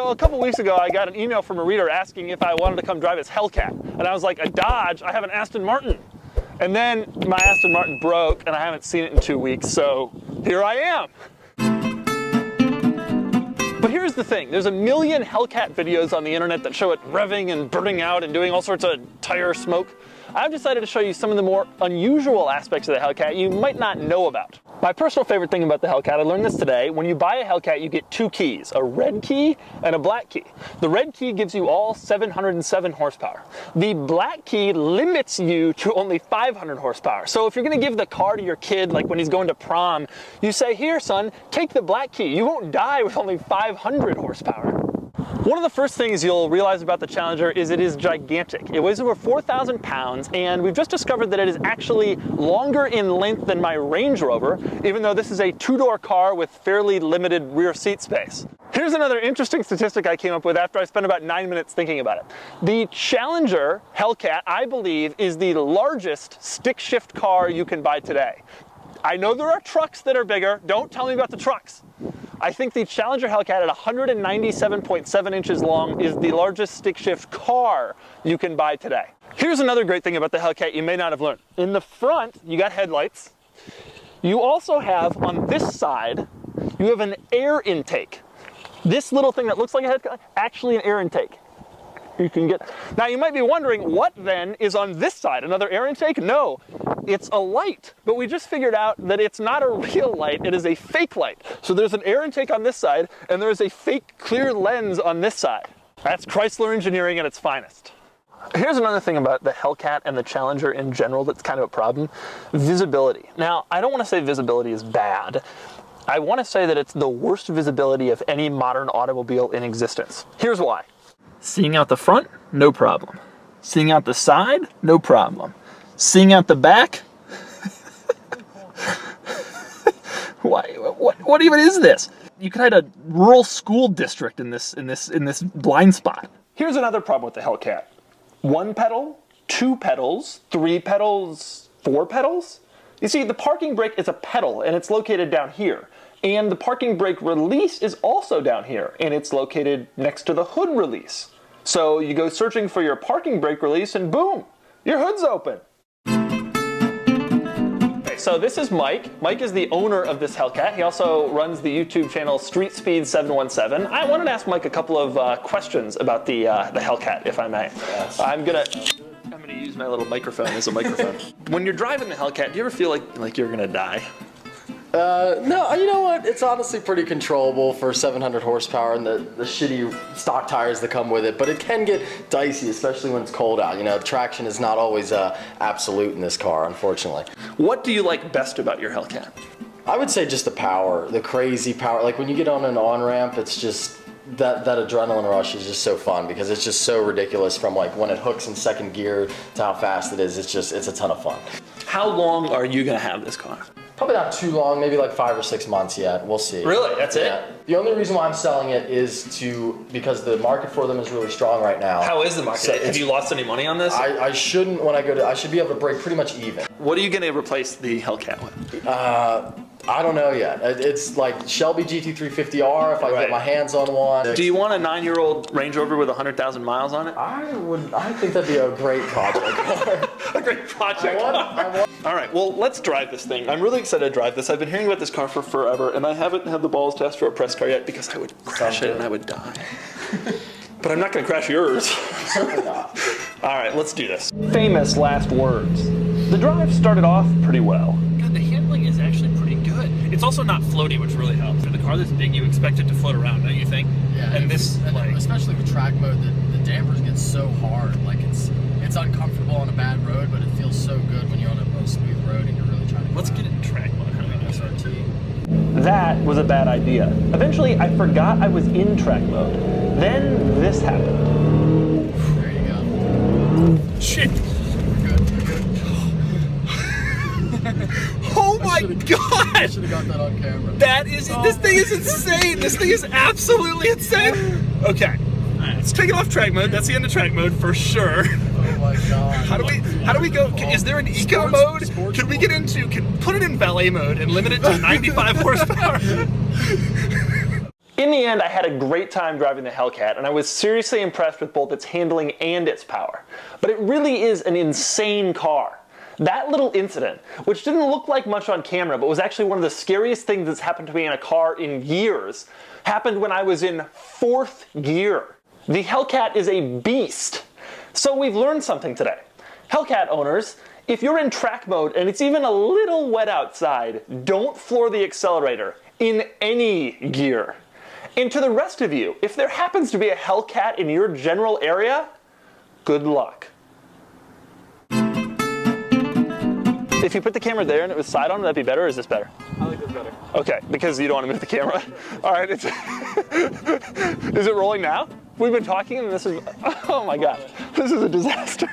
So a couple weeks ago, I got an email from a reader asking if I wanted to come drive his Hellcat. And I was like, a Dodge? I have an Aston Martin. And then my Aston Martin broke and I haven't seen it in 2 weeks, so here I am. But here's the thing, there's a million Hellcat videos on the internet that show it revving and burning out and doing all sorts of tire smoke. I've decided to show you some of the more unusual aspects of the Hellcat you might not know about. My personal favorite thing about the Hellcat, I learned this today, when you buy a Hellcat you get 2 keys, a red key and a black key. The red key gives you all 707 horsepower. The black key limits you to only 500 horsepower. So if you're going to give the car to your kid, like when he's going to prom, you say, here son, take the black key. You won't die with only 500 horsepower. One of the first things you'll realize about the Challenger is it is gigantic. It weighs over 4,000 pounds, and we've just discovered that it is actually longer in length than my Range Rover, even though this is a 2-door car with fairly limited rear seat space. Here's another interesting statistic I came up with after I spent about 9 minutes thinking about it. The Challenger Hellcat, I believe, is the largest stick shift car you can buy today. I know there are trucks that are bigger. Don't tell me about the trucks. I think the Challenger Hellcat at 197.7 inches long is the largest stick shift car you can buy today. Here's another great thing about the Hellcat you may not have learned. In the front, you got headlights. You also have, on this side, you have an air intake. This little thing that looks like a headlight, actually an air intake. You can get. Now you might be wondering, what then is on this side? Another air intake? No, it's a light. But we just figured out that it's not a real light, it is a fake light. So there's an air intake on this side, and there's a fake clear lens on this side. That's Chrysler engineering at its finest. Here's another thing about the Hellcat and the Challenger in general that's kind of a problem. Visibility. Now, I don't want to say visibility is bad. I want to say that it's the worst visibility of any modern automobile in existence. Here's why. Seeing out the front, no problem. Seeing out the side, no problem. Seeing out the back, why? What even is this? You could hide a rural school district in this blind spot. Here's another problem with the Hellcat: 1 pedal, 2 pedals, 3 pedals, 4 pedals. You see, the parking brake is a pedal, and it's located down here. And the parking brake release is also down here, and it's located next to the hood release. So you go searching for your parking brake release, and boom, your hood's open. Okay, so this is Mike. Mike is the owner of this Hellcat. He also runs the YouTube channel Street Speed 717. I wanted to ask Mike a couple of questions about the Hellcat, if I may. Yes. I'm gonna use my little microphone as a microphone. When you're driving the Hellcat, do you ever feel like you're gonna die? No, you know what? It's honestly pretty controllable for 700 horsepower and the shitty stock tires that come with it, but it can get dicey, especially when it's cold out. You know, traction is not always absolute in this car, unfortunately. What do you like best about your Hellcat? I would say just the power, the crazy power. Like when you get on an on-ramp, it's just that adrenaline rush is just so fun because it's just so ridiculous from like when it hooks in second gear to how fast it is. It's a ton of fun. How long are you gonna have this car? Probably not too long, maybe like 5 or 6 months yet. We'll see. Really? That's it? The only reason why I'm selling it is because the market for them is really strong right now. How is the market? So have you lost any money on this? I shouldn't I should be able to break pretty much even. What are you going to replace the Hellcat with? I don't know yet. It's like Shelby GT350R if I get my hands on one. Do you want a 9-year-old Range Rover with 100,000 miles on it? I think that'd be a great project. A great project. All right, well, let's drive this thing. I'm really excited to drive this. I've been hearing about this car for forever, and I haven't had the balls to ask for a press car yet because I would crash it and I would die. But I'm not going to crash yours. Certainly not. All right, let's do this. Famous last words. The drive started off pretty well. God, the handling is actually pretty good. It's also not floaty, which really helps. For the car this big, you expect it to float around, don't you think? Yeah. And especially with track mode, the dampers get so hard. Like it's uncomfortable on a bad road, but it feels so good when you're on a smooth road and you're really trying to. Let's get it in track mode. How do we do SRT? That was a bad idea. Eventually, I forgot I was in track mode. Then this happened. There you go. Shit. We're good. Oh my god! I should have got that on camera. This thing is insane. This thing is absolutely insane. Okay. Alright, let's take it off track mode. That's the end of track mode for sure. Oh my god. How do we go? Is there an eco mode? Can we get put it in valet mode and limit it to 95 horsepower? In the end, I had a great time driving the Hellcat, and I was seriously impressed with both its handling and its power. But it really is an insane car. That little incident, which didn't look like much on camera, but was actually one of the scariest things that's happened to me in a car in years, happened when I was in 4th gear. The Hellcat is a beast. So we've learned something today. Hellcat owners, if you're in track mode and it's even a little wet outside, don't floor the accelerator in any gear. And to the rest of you, if there happens to be a Hellcat in your general area, good luck. If you put the camera there and it was side on, would that be better or is this better? I like this better. Okay, because you don't want to move the camera. All right, is it rolling now? We've been talking and this is, oh my gosh, this is a disaster.